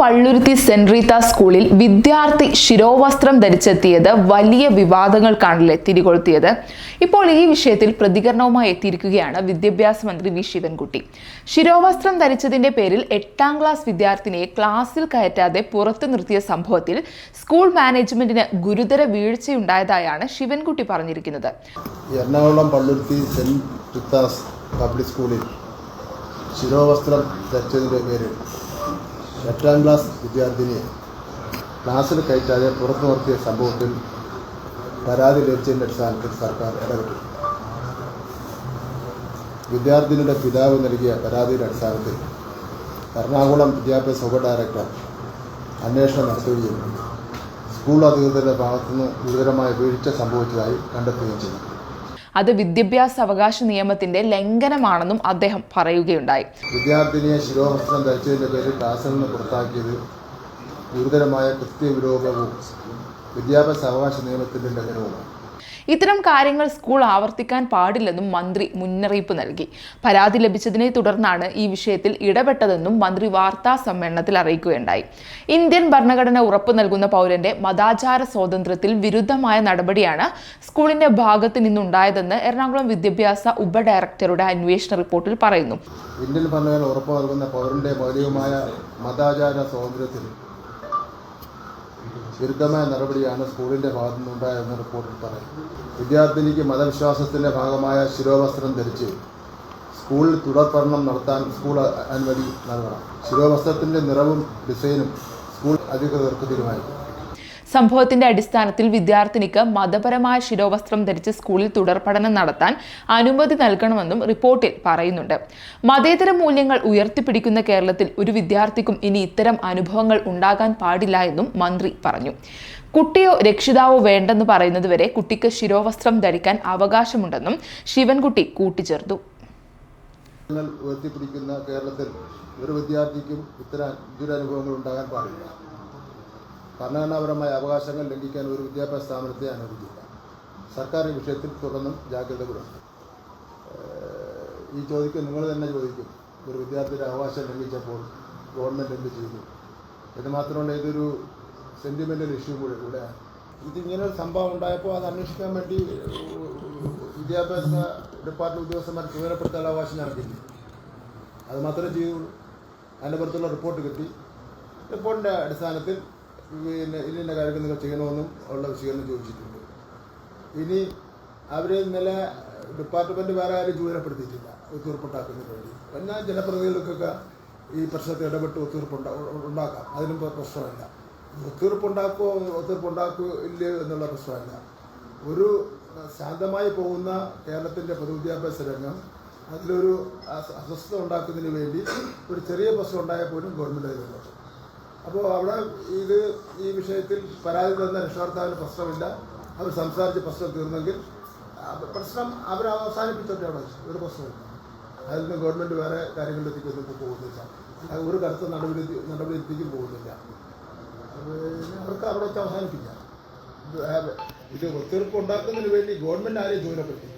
Palluruthy saint Reetha സ്കൂളിൽ വിദ്യാർത്ഥി ശിരോവസ്ത്രം ധരിച്ചെത്തിയത് വലിയ വിവാദങ്ങൾക്കാണല്ലേ തിരികൊളുത്തിയത്. ഇപ്പോൾ ഈ വിഷയത്തിൽ പ്രതികരണവുമായി എത്തിയിരിക്കുകയാണ് വിദ്യാഭ്യാസ മന്ത്രി വി ശിവൻകുട്ടി. ശിരോവസ്ത്രം ധരിച്ചതിന്റെ പേരിൽ 8ാം ക്ലാസ് വിദ്യാർത്ഥിനിയെ ക്ലാസ്സിൽ കയറ്റാതെ പുറത്തു നിർത്തിയ സംഭവത്തിൽ സ്കൂൾ മാനേജ്മെന്റിന് ഗുരുതര വീഴ്ചയുണ്ടായതായാണ് ശിവൻകുട്ടി പറഞ്ഞിരിക്കുന്നത്. Ernakulam Palluruthy saint Rita's public സ്കൂളിൽ ശിരോവസ്ത്രം ധരിച്ചതിൻ്റെ പേരിൽ 8ാം ക്ലാസ് വിദ്യാർത്ഥിനിയെ ക്ലാസ്സിൽ കയറ്റാതെ പുറത്തു നിർത്തിയ സംഭവത്തിൽ പരാതി ലഭിച്ചതിൻ്റെ അടിസ്ഥാനത്തിൽ സർക്കാർ ഇടപെട്ടു. വിദ്യാർത്ഥിനിയുടെ പിതാവ് നൽകിയ പരാതിയുടെ അടിസ്ഥാനത്തിൽ എറണാകുളം വിദ്യാഭ്യാസ ഉപ ഡയറക്ടർ അന്വേഷണം നടത്തുകയും സ്കൂൾ അധികൃതരുടെ ഭാഗത്തുനിന്ന് ഗുരുതരമായ വീഴ്ച സംഭവിച്ചതായി കണ്ടെത്തുകയും ചെയ്തു. അത് വിദ്യാഭ്യാസ അവകാശ നിയമത്തിന്റെ ലംഘനമാണെന്നും അദ്ദേഹം പറയുകയുണ്ടായി. വിദ്യാർത്ഥിനിയെ ശിരോവസ്ത്രം ധരിച്ചതിൻ്റെ പേരിൽ ക്ലാസ്സിൽ നിന്ന് പുറത്താക്കിയത് ഗുരുതരമായ കൃത്യവിലോപവും വിദ്യാഭ്യാസ അവകാശ നിയമത്തിന്റെ ലംഘനവുമാണ്. ഇത്തരം കാര്യങ്ങൾ സ്കൂൾ ആവർത്തിക്കാൻ പാടില്ലെന്നും മന്ത്രി മുന്നറിയിപ്പ് നൽകി. പരാതി ലഭിച്ചതിനെ തുടർന്നാണ് ഈ വിഷയത്തിൽ ഇടപെട്ടതെന്നും മന്ത്രി വാർത്താ സമ്മേളനത്തിൽ അറിയിക്കുകയുണ്ടായി. ഇന്ത്യൻ ഭരണഘടന ഉറപ്പു നൽകുന്ന പൗരന്റെ മതാചാര സ്വാതന്ത്ര്യത്തിൽ വിരുദ്ധമായ നടപടിയാണ് സ്കൂളിന്റെ ഭാഗത്തു നിന്നുണ്ടായതെന്ന് എറണാകുളം വിദ്യാഭ്യാസ ഉപ ഡയറക്ടറുടെ അന്വേഷണ റിപ്പോർട്ടിൽ പറയുന്നു. ഇന്ത്യൻ ഭരണഘടന ഉറപ്പു നൽകുന്ന പൗരന്റെ മൗലികമായ മതാചാര സ്വാതന്ത്ര്യത്തിൽ വിരുദ്ധമായ നടപടിയാണ് സ്കൂളിൻ്റെ ഭാഗത്തു നിന്നുണ്ടായതെന്ന് റിപ്പോർട്ടിൽ പറയുന്നു. വിദ്യാർത്ഥിനിക്ക് മതവിശ്വാസത്തിൻ്റെ ഭാഗമായ ശിരോവസ്ത്രം ധരിച്ച് സ്കൂളിൽ തുടർ പഠനം നടത്താൻ സ്കൂൾ അനുമതി നൽകണം. ശിരോവസ്ത്രത്തിൻ്റെ നിറവും ഡിസൈനും സ്കൂൾ അധികൃതർക്ക് തീരുമാനിക്കും. സംഭവത്തിന്റെ അടിസ്ഥാനത്തിൽ വിദ്യാർത്ഥിനിക്ക് മതപരമായ ശിരോവസ്ത്രം ധരിച്ച് സ്കൂളിൽ തുടർ പഠനം നടത്താൻ അനുമതി നൽകണമെന്നും റിപ്പോർട്ടിൽ പറയുന്നുണ്ട്. മതേതര മൂല്യങ്ങൾ ഉയർത്തിപ്പിടിക്കുന്ന കേരളത്തിൽ ഒരു വിദ്യാർത്ഥിക്കും ഇനി ഇത്തരം അനുഭവങ്ങൾ ഉണ്ടാകാൻ പാടില്ല എന്നും മന്ത്രി പറഞ്ഞു. കുട്ടിയോ രക്ഷിതാവോ വേണ്ടെന്ന് പറയുന്നതുവരെ കുട്ടിക്ക് ശിരോവസ്ത്രം ധരിക്കാൻ അവകാശമുണ്ടെന്നും ശിവൻകുട്ടി കൂട്ടിച്ചേർത്തു. ഉയർത്തിപ്പിടിക്കുന്ന കേരളത്തിൽ ഒരു വിദ്യാർത്ഥിക്കും ഇത്തരം ദുരനുഭവങ്ങൾ ഉണ്ടാകാൻ പാടില്ല. ഭരണഘടനാപരമായ അവകാശങ്ങൾ ലംഘിക്കാൻ ഒരു വിദ്യാഭ്യാസ സ്ഥാപനത്തെ അനുവദിക്കില്ല. സർക്കാർ ഈ വിഷയത്തിൽ തുടർന്നും ജാഗ്രത പുലർത്തും. ഈ ചോദിക്കും നിങ്ങൾ തന്നെ ചോദിക്കും, ഒരു വിദ്യാർത്ഥിയുടെ അവകാശം ലംഘിച്ചപ്പോൾ ഗവൺമെൻറ് എന്ത് ചെയ്തു? ഇത് മാത്രമല്ല, ഇതൊരു സെൻറ്റിമെൻ്റൽ ഇഷ്യൂ കൂടെയാണ്. ഇതിങ്ങനൊരു സംഭവം ഉണ്ടായപ്പോൾ അത് അന്വേഷിക്കാൻ വേണ്ടി വിദ്യാഭ്യാസ ഡിപ്പാർട്ട്മെൻറ്റ് ഉദ്യോഗസ്ഥന്മാർ ചുമതലപ്പെടുത്താനുള്ള അവകാശം ഞങ്ങൾക്കില്ല. അത് മാത്രമേ ചെയ്യുള്ളൂ. അതിൻ്റെ പുറത്തുള്ള റിപ്പോർട്ട് കിട്ടി. റിപ്പോർട്ടിൻ്റെ അടിസ്ഥാനത്തിൽ ഇന്ന കാര്യങ്ങൾ നിങ്ങൾ ചെയ്യണമെന്നും ഉള്ള വിശദീകരണം ചോദിച്ചിട്ടുണ്ട്. ഇനി അവർ ഇന്നലെ ഡിപ്പാർട്ട്മെൻറ്റ് വേറെ ആരും ചുമതലപ്പെടുത്തിയിട്ടില്ല ഒത്തുതീർപ്പുണ്ടാക്കുന്നതിന് വേണ്ടി. എന്നാൽ ജനപ്രതിനിധികൾക്കൊക്കെ ഈ പ്രശ്നത്തിൽ ഇടപെട്ട് ഒത്തുതീർപ്പുണ്ടാക്കാം. അതിനും പ്രശ്നമല്ല. ഒത്തുതീർപ്പുണ്ടാക്കില്ല എന്നുള്ള പ്രശ്നമല്ല. ഒരു ശാന്തമായി പോകുന്ന കേരളത്തിൻ്റെ പൊതുവിദ്യാഭ്യാസ രംഗം അതിലൊരു അസ്വസ്ഥത ഉണ്ടാക്കുന്നതിന് വേണ്ടി ഒരു ചെറിയ പ്രശ്നം ഉണ്ടായാൽ പോലും ഗവൺമെൻറ് അതിലുണ്ട്. അപ്പോൾ അവിടെ ഈ വിഷയത്തിൽ പരാതി തന്ന രക്ഷകർത്താവിന് പ്രശ്നമില്ല. അവർ സംസാരിച്ച് പ്രശ്നം തീർന്നെങ്കിൽ പ്രശ്നം അവർ അവസാനിപ്പിച്ചോട്ടെ. അവിടെ ഒരു പ്രശ്നമില്ല. അതിൽ നിന്ന് ഗവൺമെൻറ് വേറെ കാര്യങ്ങളിലെത്തിക്കൊന്നും പോകുന്നില്ല. ഒരു കടുത്ത നടപടിയെത്തിക്കും പോകുന്നില്ല. അവർക്ക് അവിടെ വെച്ച് അവസാനിപ്പിക്കാം. ഇത് ഒത്തുതീർപ്പ് ഉണ്ടാക്കുന്നതിന് വേണ്ടി ഗവൺമെൻറ് ആരെയും ചുമതലപ്പെടുത്തില്ല.